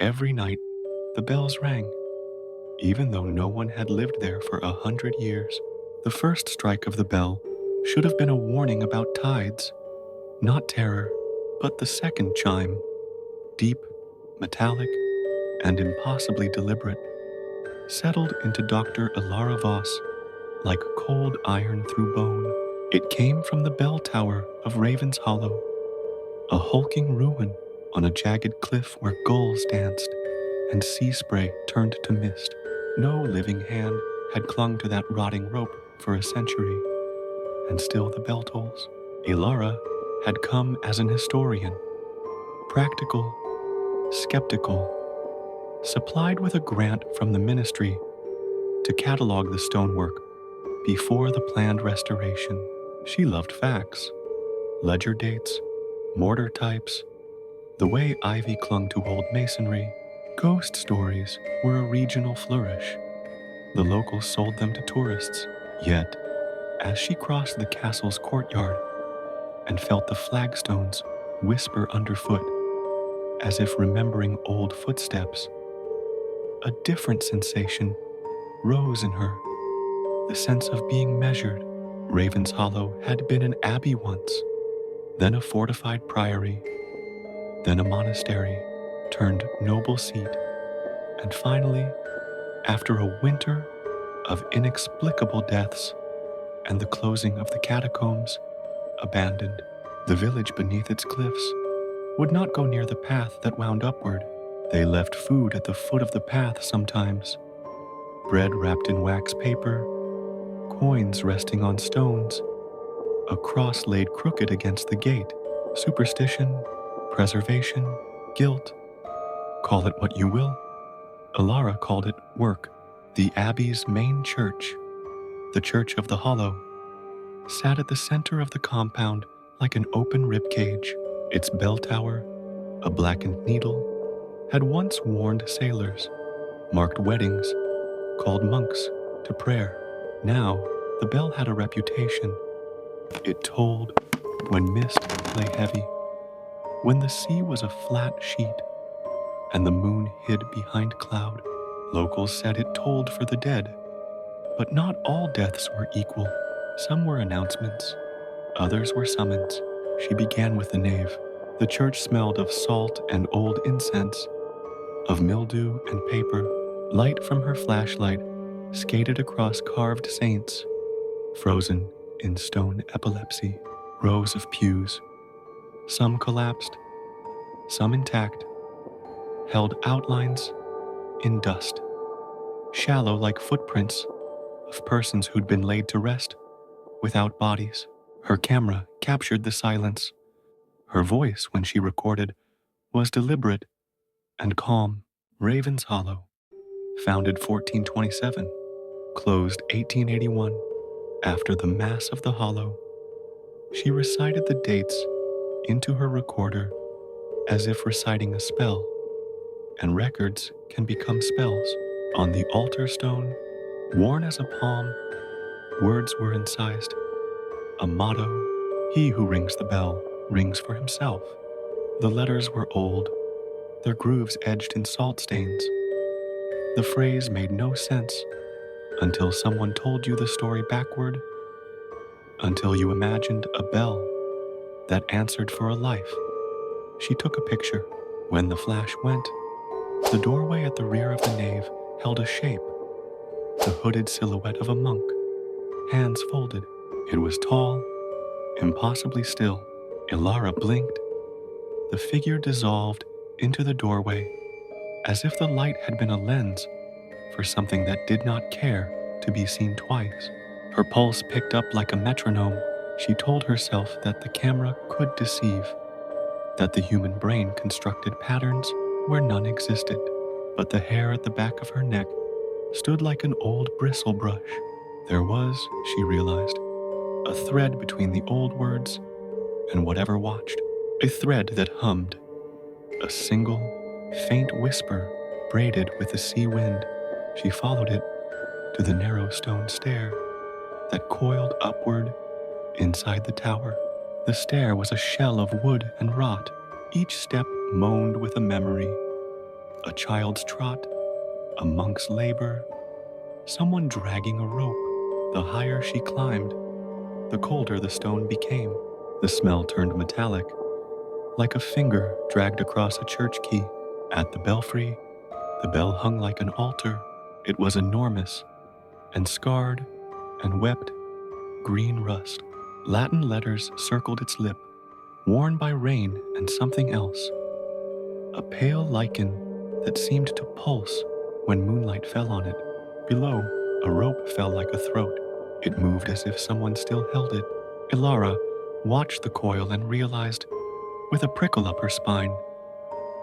every night the bells rang, even though no one had lived there for 100 years. The first strike of the bell should have been a warning about tides, not terror, but the second chime, deep, metallic, and impossibly deliberate, settled into Dr. Ilara Voss like cold iron through bone. It came from the bell tower of Ravenshollow, a hulking ruin on a jagged cliff where gulls danced and sea spray turned to mist. No living hand had clung to that rotting rope for a century, and still the bell tolls. Ilara had come as an historian, practical, skeptical, supplied with a grant from the ministry to catalog the stonework before the planned restoration. She loved facts, ledger dates, mortar types, the way ivy clung to old masonry. Ghost stories were a regional flourish. The locals sold them to tourists. Yet, as she crossed the castle's courtyard and felt the flagstones whisper underfoot, as if remembering old footsteps, a different sensation rose in her, the sense of being measured. Ravenshollow had been an abbey once, then a fortified priory, then a monastery turned noble seat, and finally, after a winter of inexplicable deaths and the closing of the catacombs, abandoned. The village beneath its cliffs would not go near the path that wound upward. They left food at the foot of the path sometimes, bread wrapped in wax paper, coins resting on stones, a cross laid crooked against the gate. Superstition, preservation, guilt, call it what you will. Ilara called it work. The abbey's main church, the Church of the Hollow, sat at the center of the compound like an open ribcage. Its bell tower, a blackened needle, had once warned sailors, marked weddings, called monks to prayer. Now, the bell had a reputation. It tolled when mist lay heavy, when the sea was a flat sheet, and the moon hid behind cloud. Locals said it tolled for the dead, but not all deaths were equal. Some were announcements, others were summons. She began with the nave. The church smelled of salt and old incense, of mildew and paper. Light from her flashlight skated across carved saints, frozen in stone epilepsy. Rows of pews, some collapsed, some intact, held outlines in dust, shallow like footprints of persons who'd been laid to rest without bodies. Her camera captured the silence. Her voice, when she recorded, was deliberate and calm. Ravenshollow, founded 1427, closed 1881. After the Mass of the Hollow, she recited the dates into her recorder as if reciting a spell, and records can become spells. On the altar stone, worn as a palm, words were incised. A motto, "He who rings the bell rings for himself." The letters were old, their grooves edged in salt stains. The phrase made no sense until someone told you the story backward, until you imagined a bell that answered for a life. She took a picture. When the flash went, the doorway at the rear of the nave held a shape, the hooded silhouette of a monk, hands folded. It was tall, impossibly still. Ilara blinked. The figure dissolved into the doorway as if the light had been a lens for something that did not care to be seen twice. Her pulse picked up like a metronome. She told herself that the camera could deceive, that the human brain constructed patterns where none existed. But the hair at the back of her neck stood like an old bristle brush. There was, she realized, a thread between the old words and whatever watched, a thread that hummed, a single, faint whisper braided with the sea wind. She followed it to the narrow stone stair that coiled upward inside the tower. The stair was a shell of wood and rot. Each step moaned with a memory, A child's trot, a monk's labor, someone dragging a rope. The higher she climbed, the colder the stone became. The smell turned metallic, like a finger dragged across a church key. At the belfry, the bell hung like an altar. It was enormous and scarred and wept green rust. Latin letters circled its lip, worn by rain and something else. A pale lichen that seemed to pulse when moonlight fell on it. Below, a rope fell like a throat. It moved as if someone still held it. Ilara watched the coil and realized, with a prickle up her spine,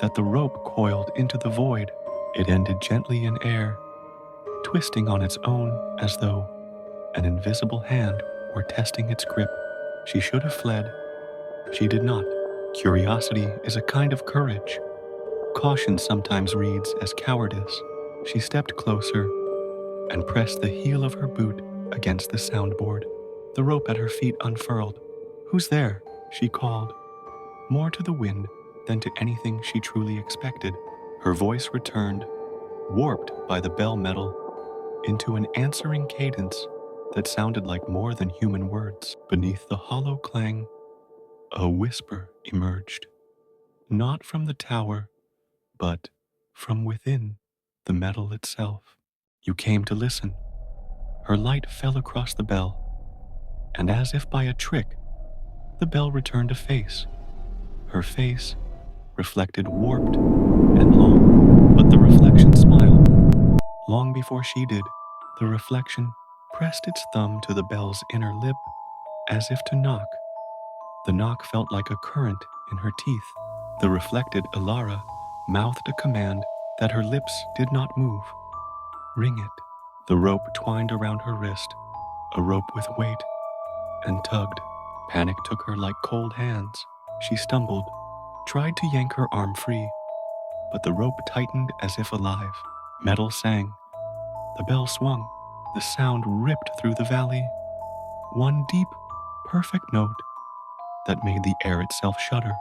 that the rope coiled into the void. It ended gently in air, twisting on its own as though an invisible hand were testing its grip. She should have fled. She did not. Curiosity is a kind of courage. Caution sometimes reads as cowardice. She stepped closer and pressed the heel of her boot against the soundboard. The rope at her feet unfurled. "Who's there?" she called, more to the wind than to anything she truly expected. Her voice returned, warped by the bell metal, into an answering cadence that sounded like more than human words. Beneath the hollow clang, a whisper emerged, not from the tower, but from within the metal itself. "You came to listen." Her light fell across the bell, and as if by a trick, the bell returned a face. Her face reflected warped and long, but the reflection smiled. Long before she did, the reflection pressed its thumb to the bell's inner lip as if to knock. The knock felt like a current in her teeth. The reflected Ilara mouthed a command that her lips did not move. "Ring it." The rope twined around her wrist, a rope with weight, and tugged. Panic took her like cold hands. She stumbled, tried to yank her arm free, but the rope tightened as if alive. Metal sang. The bell swung. The sound ripped through the valley. One deep, perfect note that made the air itself shudder.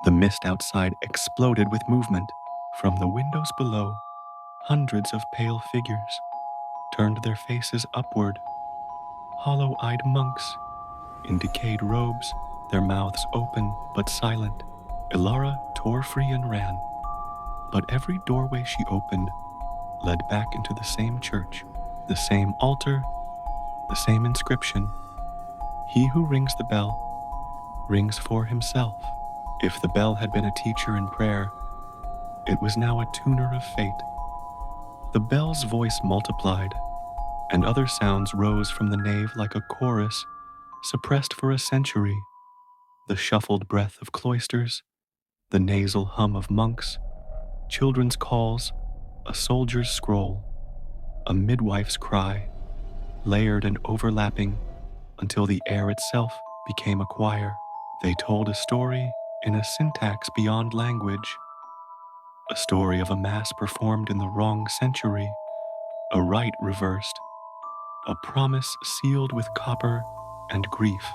The mist outside exploded with movement. From the windows below, hundreds of pale figures turned their faces upward. Hollow-eyed monks in decayed robes, their mouths open but silent. Ilara tore free and ran, but every doorway she opened led back into the same church, the same altar, the same inscription. He who rings the bell rings for himself. If the bell had been a teacher in prayer, it was now a tuner of fate. The bell's voice multiplied, and other sounds rose from the nave like a chorus, suppressed for a century. The shuffled breath of cloisters, the nasal hum of monks, children's calls, a soldier's scroll, a midwife's cry, layered and overlapping until the air itself became a choir. They told a story in a syntax beyond language, a story of a mass performed in the wrong century, a rite reversed, a promise sealed with copper and grief.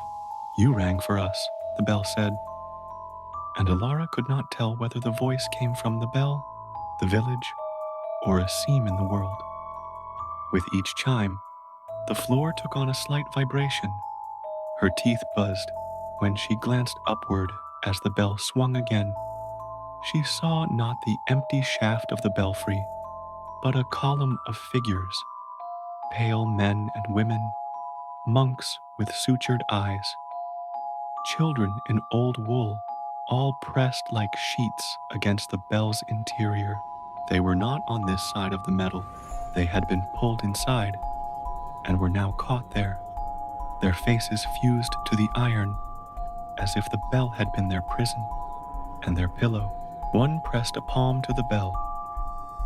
"You rang for us," the bell said, and Ilara could not tell whether the voice came from the bell, the village, or a seam in the world. With each chime, the floor took on a slight vibration. Her teeth buzzed when she glanced upward as the bell swung again. She saw not the empty shaft of the belfry, but a column of figures, pale men and women, monks with sutured eyes, children in old wool, all pressed like sheets against the bell's interior. They were not on this side of the metal. They had been pulled inside and were now caught there, their faces fused to the iron, as if the bell had been their prison and their pillow. One pressed a palm to the bell,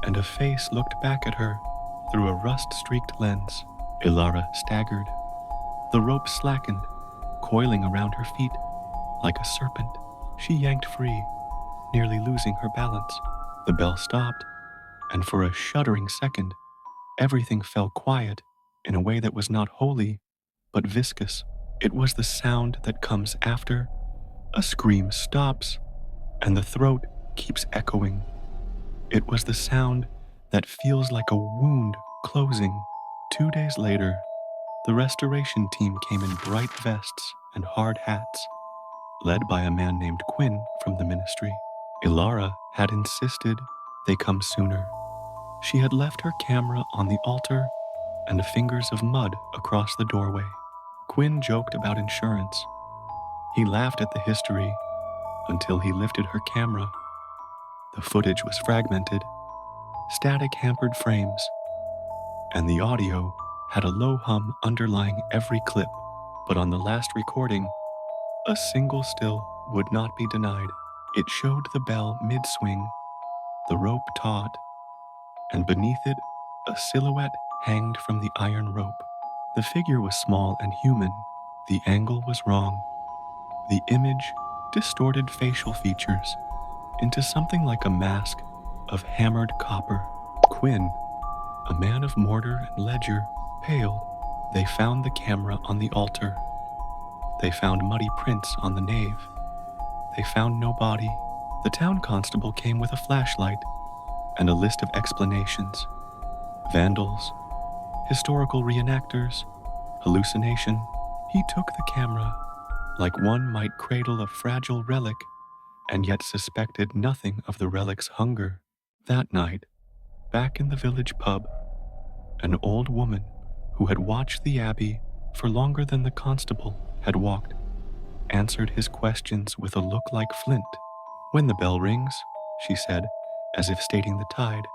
and a face looked back at her through a rust-streaked lens. Ilara staggered. The rope slackened, coiling around her feet like a serpent. She yanked free, nearly losing her balance. The bell stopped, and for a shuddering second, everything fell quiet in a way that was not holy, but viscous. It was the sound that comes after a scream stops, and the throat keeps echoing. It was the sound that feels like a wound closing. 2 days later, the restoration team came in bright vests and hard hats, led by a man named Quinn from the ministry. Ilara had insisted they come sooner. She had left her camera on the altar and fingers of mud across the doorway. Quinn joked about insurance. He laughed at the history until he lifted her camera. The footage was fragmented, static hampered frames, and the audio had a low hum underlying every clip. But on the last recording, a single still would not be denied. It showed the bell mid-swing, the rope taut, and beneath it, a silhouette hanged from the iron rope. The figure was small and human. The angle was wrong. The image distorted facial features into something like a mask of hammered copper. Quinn, a man of mortar and ledger, paled. They found the camera on the altar. They found muddy prints on the nave. They found no body. The town constable came with a flashlight and a list of explanations. Vandals, historical reenactors, hallucination. He took the camera like one might cradle a fragile relic and yet suspected nothing of the relic's hunger. That night, back in the village pub, an old woman who had watched the abbey for longer than the constable had walked, answered his questions with a look like flint. "When the bell rings," she said, as if stating the tide,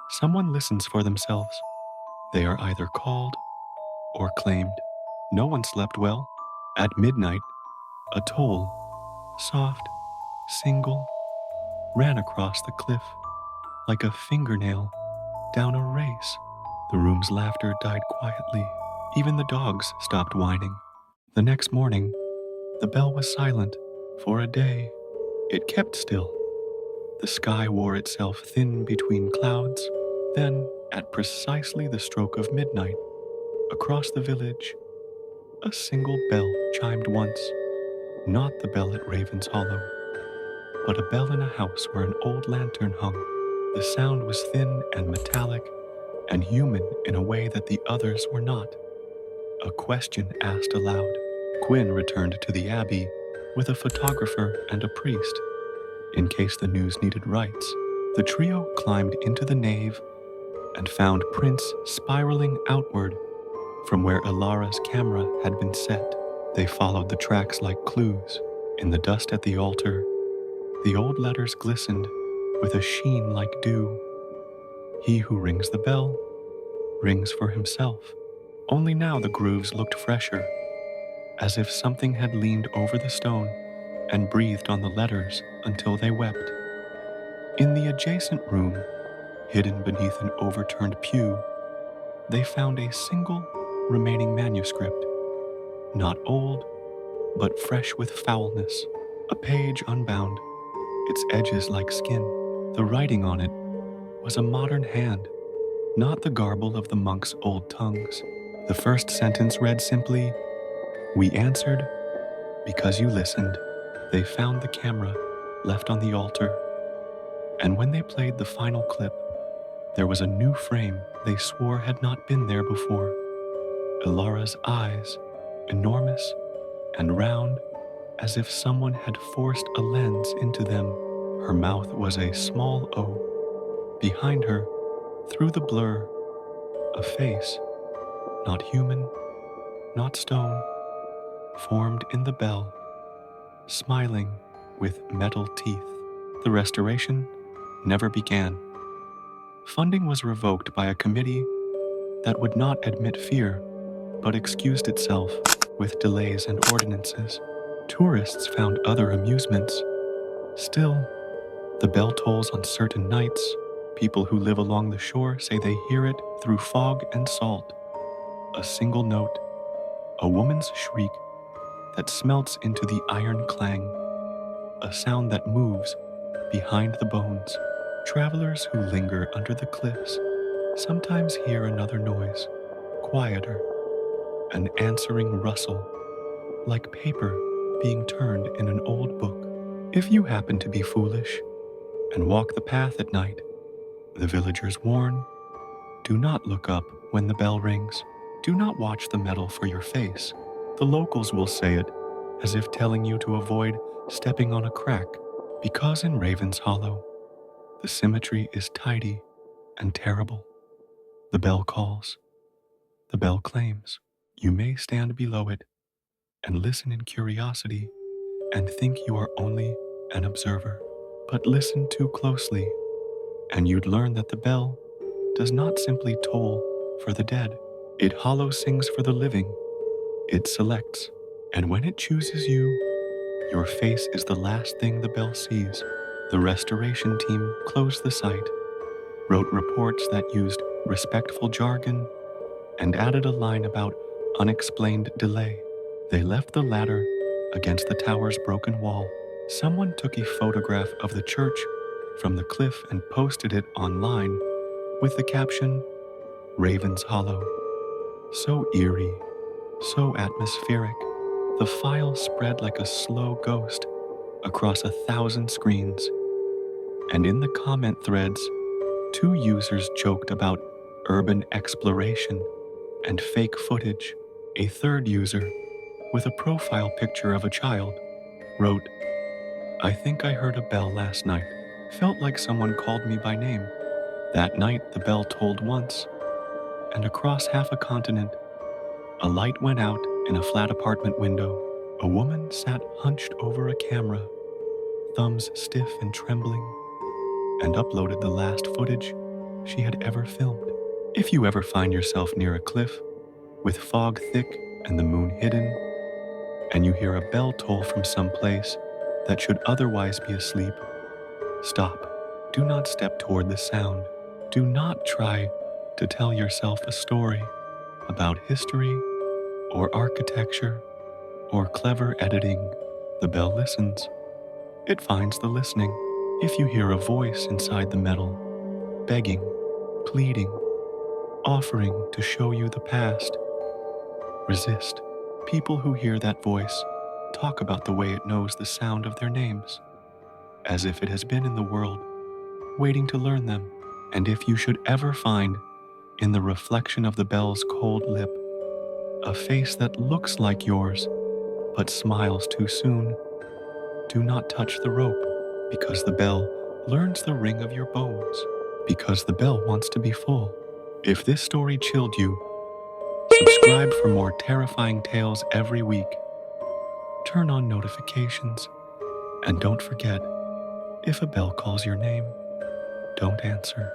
"someone listens for themselves. They are either called or claimed." No one slept well. At midnight, a toll, soft, single, ran across the cliff like a fingernail down a race. The room's laughter died quietly. Even the dogs stopped whining. The next morning, the bell was silent. For a day, it kept still. The sky wore itself thin between clouds. Then, at precisely the stroke of midnight, across the village, a single bell chimed once. Not the bell at Ravenshollow, but a bell in a house where an old lantern hung. The sound was thin and metallic and human in a way that the others were not. A question asked aloud. Quinn returned to the abbey with a photographer and a priest, in case the news needed rights. The trio climbed into the nave and found prints spiraling outward from where Ilara's camera had been set. They followed the tracks like clues. In the dust at the altar, the old letters glistened with a sheen like dew. He who rings the bell rings for himself. Only now the grooves looked fresher, as if something had leaned over the stone and breathed on the letters until they wept. In the adjacent room, hidden beneath an overturned pew, they found a single remaining manuscript, not old, but fresh with foulness, a page unbound, its edges like skin. The writing on it was a modern hand, not the garble of the monks' old tongues. The first sentence read simply, "We answered because you listened." They found the camera left on the altar, and when they played the final clip, there was a new frame they swore had not been there before. Ilara's eyes, enormous and round, as if someone had forced a lens into them. Her mouth was a small O. Behind her, through the blur, a face, not human, not stone, formed in the bell, smiling with metal teeth. The restoration never began. Funding was revoked by a committee that would not admit fear, but excused itself with delays and ordinances. Tourists found other amusements. Still, the bell tolls on certain nights. People who live along the shore say they hear it through fog and salt. A single note, a woman's shriek that smelts into the iron clang, a sound that moves behind the bones. Travelers who linger under the cliffs sometimes hear another noise, quieter, an answering rustle, like paper being turned in an old book. If you happen to be foolish and walk the path at night, The villagers warn, do not look up when the bell rings. Do not watch the metal for your face. The locals will say it as if telling you to avoid stepping on a crack, because in Ravenshollow, the symmetry is tidy and terrible. The bell calls. The bell claims. You may stand below it and listen in curiosity and think you are only an observer. But listen too closely, and you'd learn that the bell does not simply toll for the dead. It hollow sings for the living. It selects, and when it chooses you, your face is the last thing the bell sees. The restoration team closed the site, wrote reports that used respectful jargon, and added a line about unexplained delay. They left the ladder against the tower's broken wall. Someone took a photograph of the church from the cliff and posted it online with the caption, Ravenshollow. So eerie, so atmospheric, the file spread like a slow ghost across 1,000 screens. And in the comment threads, 2 users joked about urban exploration and fake footage. A third user, with a profile picture of a child, wrote, I think I heard a bell last night. Felt like someone called me by name. That night the bell tolled once, and across half a continent, a light went out in a flat apartment window. A woman sat hunched over a camera, thumbs stiff and trembling, and uploaded the last footage she had ever filmed. If you ever find yourself near a cliff, with fog thick and the moon hidden, and you hear a bell toll from some place that should otherwise be asleep, stop. Do not step toward the sound. Do not try to tell yourself a story about history or architecture or clever editing. The bell listens. It finds the listening. If you hear a voice inside the metal, begging, pleading, offering to show you the past, resist. People who hear that voice talk about the way it knows the sound of their names, as if it has been in the world, waiting to learn them. And if you should ever find, in the reflection of the bell's cold lip, a face that looks like yours, but smiles too soon, do not touch the rope, because the bell learns the ring of your bones, because the bell wants to be full. If this story chilled you, subscribe for more terrifying tales every week. Turn on notifications, and don't forget, if a bell calls your name, don't answer.